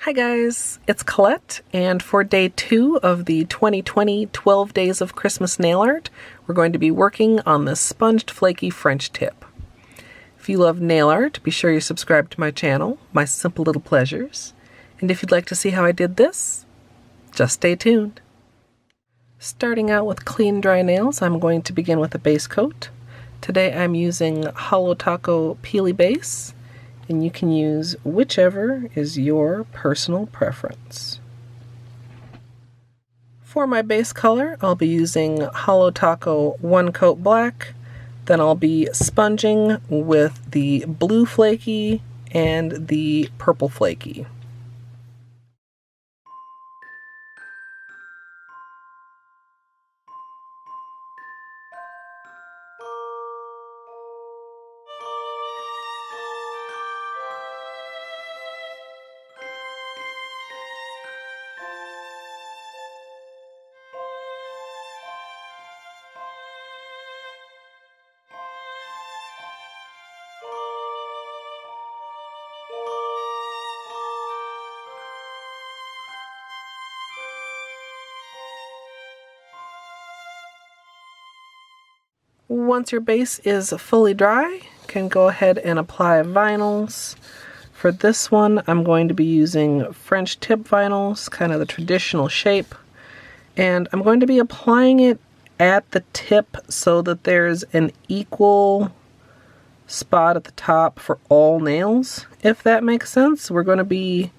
Hi guys, it's Colette, and for day 2 of the 2020 12 Days of Christmas nail art, we're going to be working on the Sponged Flakie French tip. If you love nail art, be sure you subscribe to my channel, My Simple Little Pleasures, and if you'd like to see how I did this, just stay tuned. Starting out with clean dry nails, I'm going to begin with a base coat. Today I'm using Holo Peely Base, and you can use whichever is your personal preference. For my base color, I'll be using Holo One Coat Black, then I'll be sponging with the Blue Flakie and the Purple Flakie. Once your base is fully dry, you can go ahead and apply vinyls. For this one, I'm going to be using French tip vinyls, kind of the traditional shape. And I'm going to be applying it at the tip so that there's an equal spot at the top for all nails, if that makes sense. We're going to be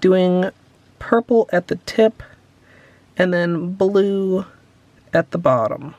doing purple at the tip and then blue at the bottom.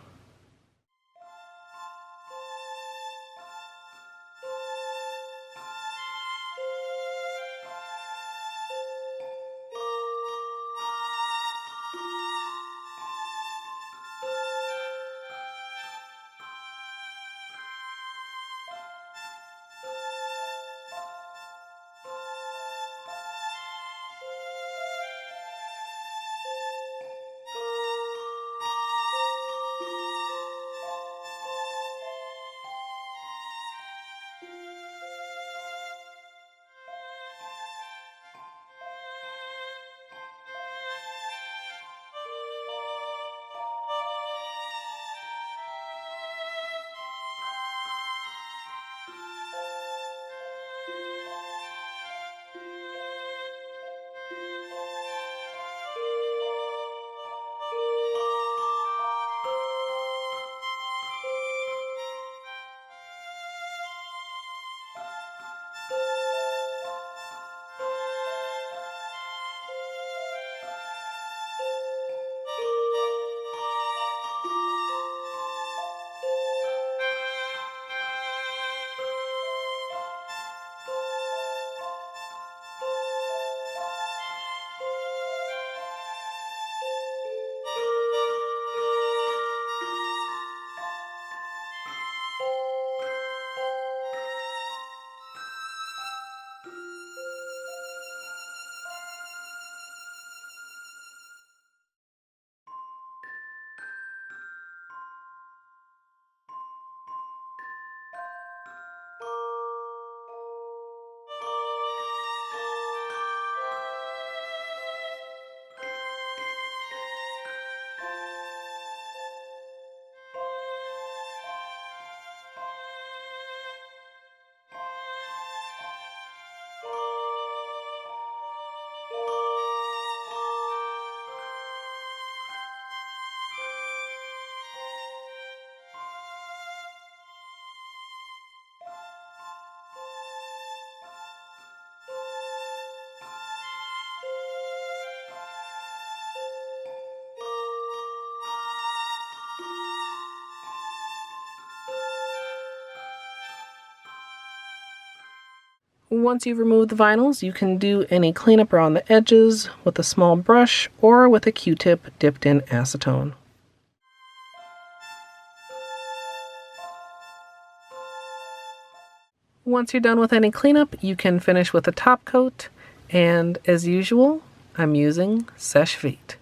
Once you've removed the vinyls, you can do any cleanup around the edges with a small brush or with a Q-tip dipped in acetone. Once you're done with any cleanup, you can finish with a top coat, and as usual, I'm using Sèche Vite.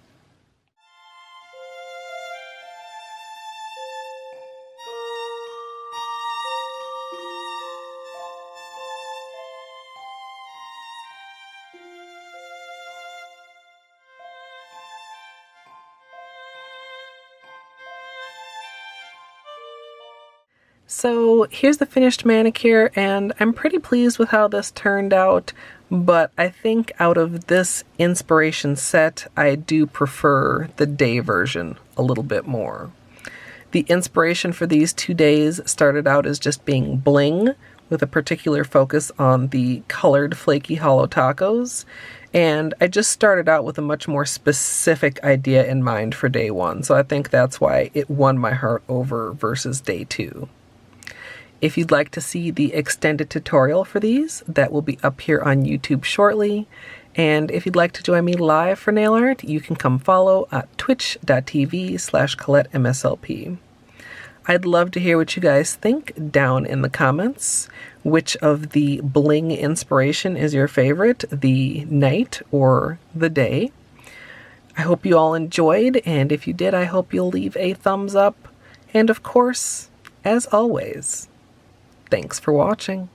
So here's the finished manicure, and I'm pretty pleased with how this turned out, but I think out of this inspiration set, I do prefer the day version a little bit more. The inspiration for these 2 days started out as just being bling, with a particular focus on the colored flaky Holo tacos, and I just started out with a much more specific idea in mind for day 1, so I think that's why it won my heart over versus day 2. If you'd like to see the extended tutorial for these, that will be up here on YouTube shortly. And if you'd like to join me live for nail art, you can come follow at twitch.tv/ColetteMSLP. I'd love to hear what you guys think down in the comments. Which of the bling inspiration is your favorite, the night or the day? I hope you all enjoyed, and if you did, I hope you'll leave a thumbs up. And of course, as always, thanks for watching.